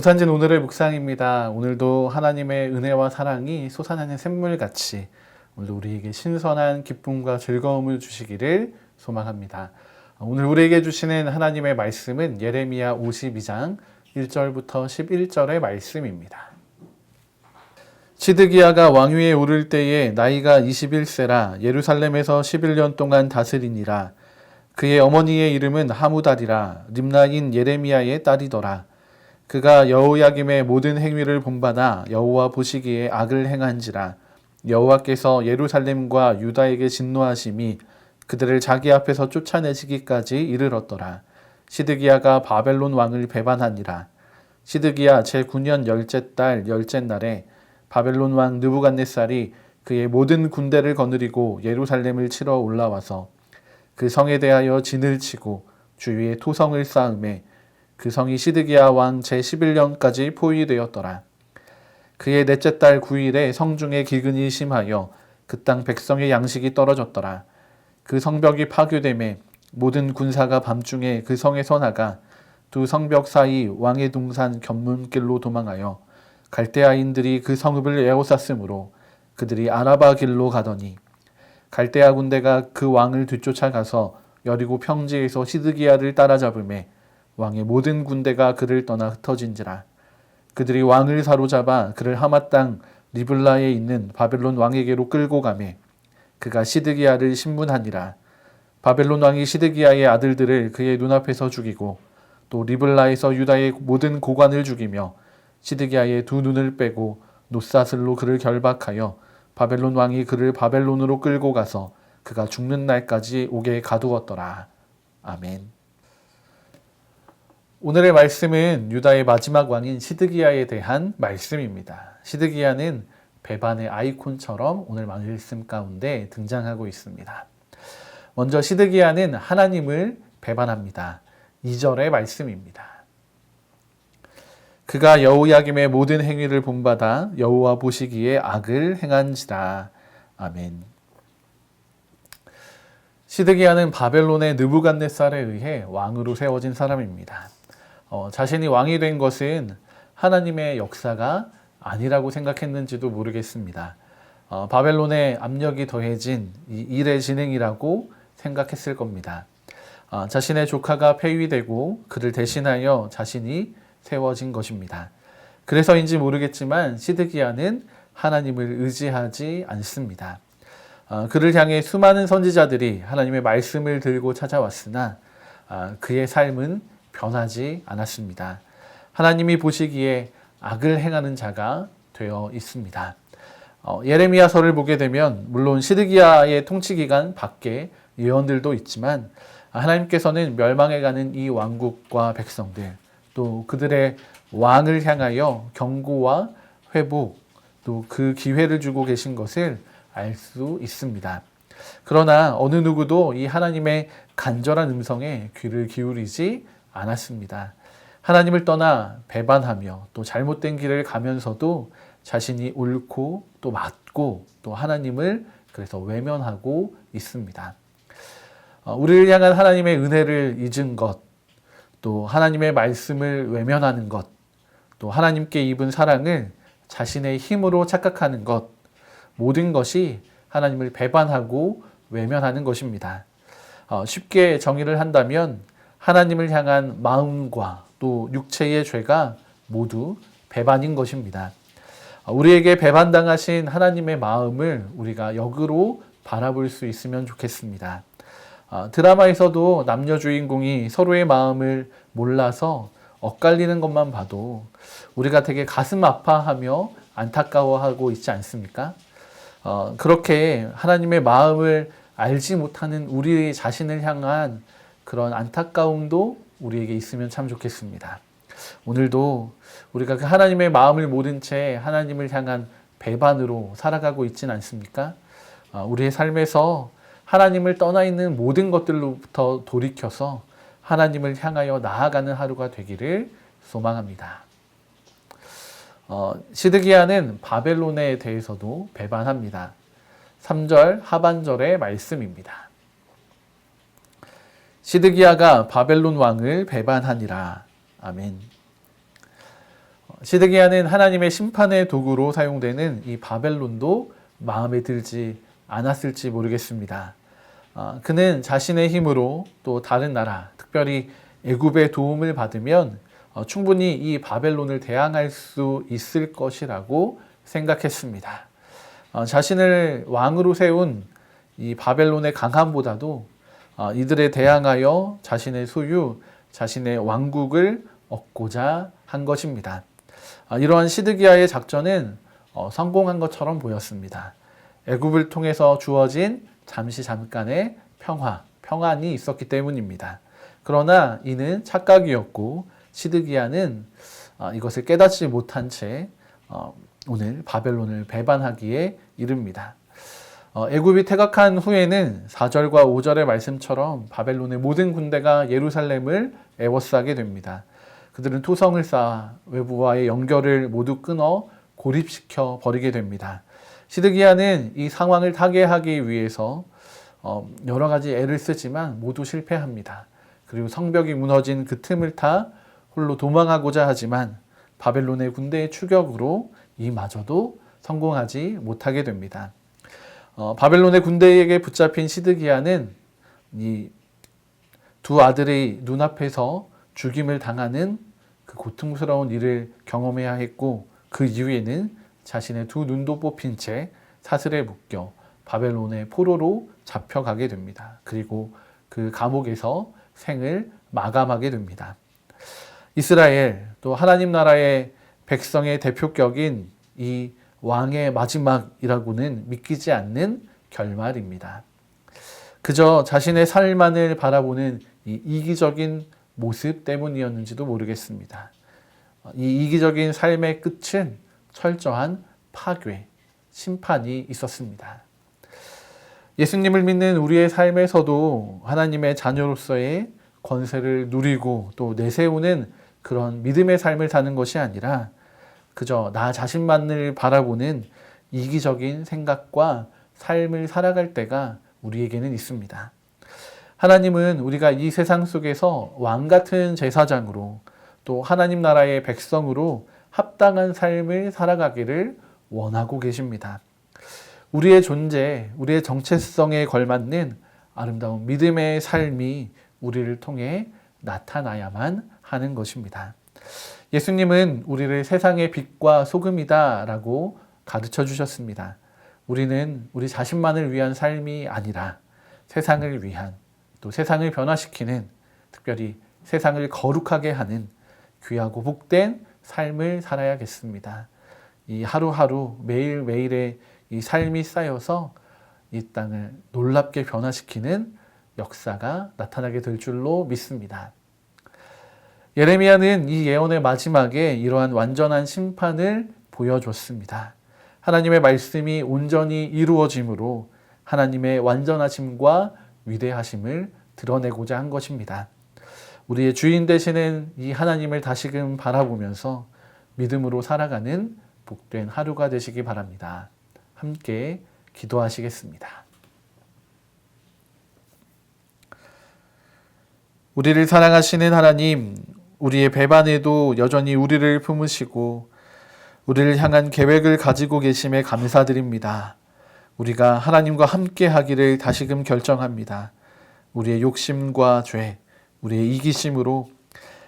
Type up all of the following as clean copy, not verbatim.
부산진 오늘의 묵상입니다. 오늘도 하나님의 은혜와 사랑이 솟아나는 샘물같이 오늘도 우리에게 신선한 기쁨과 즐거움을 주시기를 소망합니다. 오늘 우리에게 주시는 하나님의 말씀은 예레미야 52장 1절부터 11절의 말씀입니다. 시드기야가 왕위에 오를 때에 나이가 21세라 예루살렘에서 11년 동안 다스리니라. 그의 어머니의 이름은 하무달이라 림나인 예레미야의 딸이더라. 그가 여호야김의 모든 행위를 본받아 여호와 보시기에 악을 행한지라. 여호와께서 예루살렘과 유다에게 진노하심이 그들을 자기 앞에서 쫓아내시기까지 이르렀더라. 시드기야가 바벨론 왕을 배반하니라. 시드기야 제9년 열째 달 열째 날에 바벨론 왕 느부갓네살이 그의 모든 군대를 거느리고 예루살렘을 치러 올라와서 그 성에 대하여 진을 치고 주위에 토성을 쌓음에 그 성이 시드기야 왕 제11년까지 포위되었더라. 그의 넷째 달 9일에 성중에 기근이 심하여 그 땅 백성의 양식이 떨어졌더라. 그 성벽이 파괴되매 모든 군사가 밤중에 그 성에서 나가 두 성벽 사이 왕의 동산 견문길로 도망하여 갈대아인들이 그 성읍을 에워쌌으므로 그들이 아라바 길로 가더니 갈대아 군대가 그 왕을 뒤쫓아가서 여리고 평지에서 시드기야를 따라잡음에 왕의 모든 군대가 그를 떠나 흩어진지라. 그들이 왕을 사로잡아 그를 하마 땅 리블라에 있는 바벨론 왕에게로 끌고 가매 그가 시드기야를 신문하니라. 바벨론 왕이 시드기야의 아들들을 그의 눈앞에서 죽이고 또 리블라에서 유다의 모든 고관을 죽이며 시드기야의 두 눈을 빼고 놋사슬로 그를 결박하여 바벨론 왕이 그를 바벨론으로 끌고 가서 그가 죽는 날까지 옥에 가두었더라. 아멘. 오늘의 말씀은 유다의 마지막 왕인 시드기야에 대한 말씀입니다. 시드기야는 배반의 아이콘처럼 오늘 말씀 가운데 등장하고 있습니다. 먼저 시드기야는 하나님을 배반합니다. 2절의 말씀입니다. 그가 여호야김의 모든 행위를 본받아 여호와 보시기에 악을 행한지라. 아멘. 시드기야는 바벨론의 느부갓네살에 의해 왕으로 세워진 사람입니다. 자신이 왕이 된 것은 하나님의 역사가 아니라고 생각했는지도 모르겠습니다. 바벨론의 압력이 더해진 이 일의 진행이라고 생각했을 겁니다. 자신의 조카가 폐위되고 그를 대신하여 자신이 세워진 것입니다. 그래서인지 모르겠지만 시드기야는 하나님을 의지하지 않습니다. 그를 향해 수많은 선지자들이 하나님의 말씀을 들고 찾아왔으나 그의 삶은 변하지 않았습니다. 하나님이 보시기에 악을 행하는 자가 되어 있습니다. 예레미야서를 보게 되면 물론 시드기야의 통치 기간 밖에 예언들도 있지만 하나님께서는 멸망해가는 이 왕국과 백성들 또 그들의 왕을 향하여 경고와 회복 또 그 기회를 주고 계신 것을 알 수 있습니다. 그러나 어느 누구도 이 하나님의 간절한 음성에 귀를 기울이지 않았습니다. 하나님을 떠나 배반하며 또 잘못된 길을 가면서도 자신이 옳고 또 맞고 또 하나님을 그래서 외면하고 있습니다. 우리를 향한 하나님의 은혜를 잊은 것, 또 하나님의 말씀을 외면하는 것, 또 하나님께 입은 사랑을 자신의 힘으로 착각하는 것, 모든 것이 하나님을 배반하고 외면하는 것입니다. 쉽게 정의를 한다면 하나님을 향한 마음과 또 육체의 죄가 모두 배반인 것입니다. 우리에게 배반당하신 하나님의 마음을 우리가 역으로 바라볼 수 있으면 좋겠습니다. 드라마에서도 남녀 주인공이 서로의 마음을 몰라서 엇갈리는 것만 봐도 우리가 되게 가슴 아파하며 안타까워하고 있지 않습니까? 그렇게 하나님의 마음을 알지 못하는 우리 자신을 향한 그런 안타까움도 우리에게 있으면 참 좋겠습니다. 오늘도 우리가 그 하나님의 마음을 모른 채 하나님을 향한 배반으로 살아가고 있지는 않습니까? 우리의 삶에서 하나님을 떠나 있는 모든 것들로부터 돌이켜서 하나님을 향하여 나아가는 하루가 되기를 소망합니다. 시드기야는 바벨론에 대해서도 배반합니다. 3절 하반절의 말씀입니다. 시드기야가 바벨론 왕을 배반하니라. 아멘. 시드기야는 하나님의 심판의 도구로 사용되는 이 바벨론도 마음에 들지 않았을지 모르겠습니다. 그는 자신의 힘으로 또 다른 나라, 특별히 애굽의 도움을 받으면 충분히 이 바벨론을 대항할 수 있을 것이라고 생각했습니다. 자신을 왕으로 세운 이 바벨론의 강함보다도 이들에 대항하여 자신의 소유, 자신의 왕국을 얻고자 한 것입니다. 이러한 시드기야의 작전은 성공한 것처럼 보였습니다. 애굽을 통해서 주어진 잠깐의 평안이 있었기 때문입니다. 그러나 이는 착각이었고 시드기야는 이것을 깨닫지 못한 채 오늘 바벨론을 배반하기에 이릅니다. 애굽이 퇴각한 후에는 4절과 5절의 말씀처럼 바벨론의 모든 군대가 예루살렘을 에워싸게 됩니다. 그들은 토성을 쌓아 외부와의 연결을 모두 끊어 고립시켜 버리게 됩니다. 시드기야는 이 상황을 타개하기 위해서 여러 가지 애를 쓰지만 모두 실패합니다. 그리고 성벽이 무너진 그 틈을 타 홀로 도망하고자 하지만 바벨론의 군대의 추격으로 이마저도 성공하지 못하게 됩니다. 바벨론의 군대에게 붙잡힌 시드기야는 이 두 아들의 눈앞에서 죽임을 당하는 그 고통스러운 일을 경험해야 했고 그 이후에는 자신의 두 눈도 뽑힌 채 사슬에 묶여 바벨론의 포로로 잡혀가게 됩니다. 그리고 그 감옥에서 생을 마감하게 됩니다. 이스라엘 또 하나님 나라의 백성의 대표격인 이 왕의 마지막이라고는 믿기지 않는 결말입니다. 그저 자신의 삶만을 바라보는 이 이기적인 모습 때문이었는지도 모르겠습니다. 이 이기적인 삶의 끝은 철저한 파괴, 심판이 있었습니다. 예수님을 믿는 우리의 삶에서도 하나님의 자녀로서의 권세를 누리고 또 내세우는 그런 믿음의 삶을 사는 것이 아니라 그저 나 자신만을 바라보는 이기적인 생각과 삶을 살아갈 때가 우리에게는 있습니다. 하나님은 우리가 이 세상 속에서 왕 같은 제사장으로 또 하나님 나라의 백성으로 합당한 삶을 살아가기를 원하고 계십니다. 우리의 존재, 우리의 정체성에 걸맞는 아름다운 믿음의 삶이 우리를 통해 나타나야만 하는 것입니다. 예수님은 우리를 세상의 빛과 소금이다 라고 가르쳐 주셨습니다. 우리는 우리 자신만을 위한 삶이 아니라 세상을 위한 또 세상을 변화시키는 특별히 세상을 거룩하게 하는 귀하고 복된 삶을 살아야겠습니다. 이 하루하루 매일매일의 이 삶이 쌓여서 이 땅을 놀랍게 변화시키는 역사가 나타나게 될 줄로 믿습니다. 예레미야는 이 예언의 마지막에 이러한 완전한 심판을 보여줬습니다. 하나님의 말씀이 온전히 이루어짐으로 하나님의 완전하심과 위대하심을 드러내고자 한 것입니다. 우리의 주인 되시는 이 하나님을 다시금 바라보면서 믿음으로 살아가는 복된 하루가 되시기 바랍니다. 함께 기도하시겠습니다. 우리를 사랑하시는 하나님, 우리의 배반에도 여전히 우리를 품으시고 우리를 향한 계획을 가지고 계심에 감사드립니다. 우리가 하나님과 함께 하기를 다시금 결정합니다. 우리의 욕심과 죄, 우리의 이기심으로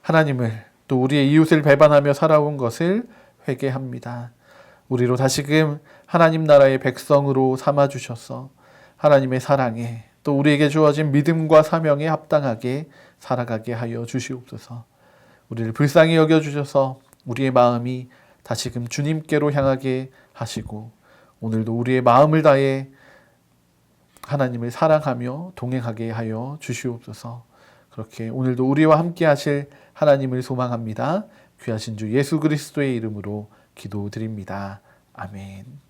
하나님을 또 우리의 이웃을 배반하며 살아온 것을 회개합니다. 우리로 다시금 하나님 나라의 백성으로 삼아주셔서 하나님의 사랑에 또 우리에게 주어진 믿음과 사명에 합당하게 살아가게 하여 주시옵소서. 우리를 불쌍히 여겨주셔서 우리의 마음이 다시금 주님께로 향하게 하시고 오늘도 우리의 마음을 다해 하나님을 사랑하며 동행하게 하여 주시옵소서. 그렇게 오늘도 우리와 함께 하실 하나님을 소망합니다. 귀하신 주 예수 그리스도의 이름으로 기도드립니다. 아멘.